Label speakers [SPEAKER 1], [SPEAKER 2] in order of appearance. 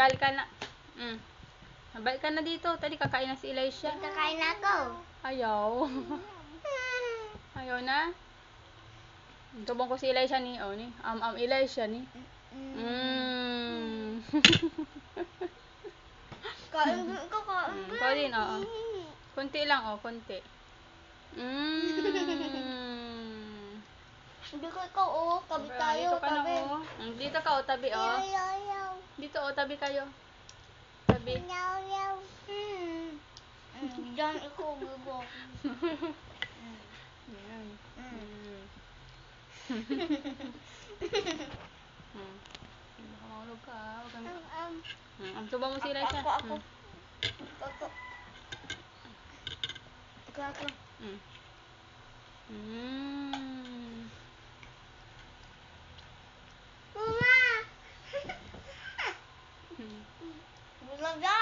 [SPEAKER 1] Balik ka na. Balik ka na dito. Tadi kakain na si Elisha.
[SPEAKER 2] Kakain na ako.
[SPEAKER 1] Ayaw. Ayaw na. Tubong ko si Elisha ni. Oh, ni. Elisha ni.
[SPEAKER 2] Kain ko, kain.
[SPEAKER 1] Ikaw din, oo. Kunti lang, kunti.
[SPEAKER 2] Hindi ko ikaw, tabi tayo,
[SPEAKER 1] Dito ka na,
[SPEAKER 2] tabi.
[SPEAKER 1] Dito ka, tabi,
[SPEAKER 2] Yaw.
[SPEAKER 1] Dito, tabi kayo. Tabi.
[SPEAKER 2] Yaw. Diyan ikaw, bubok.
[SPEAKER 1] Yan. Baka mahulog ka, ang tuba mo sila siya.
[SPEAKER 2] Ako. Ako. Mama! Bulag na!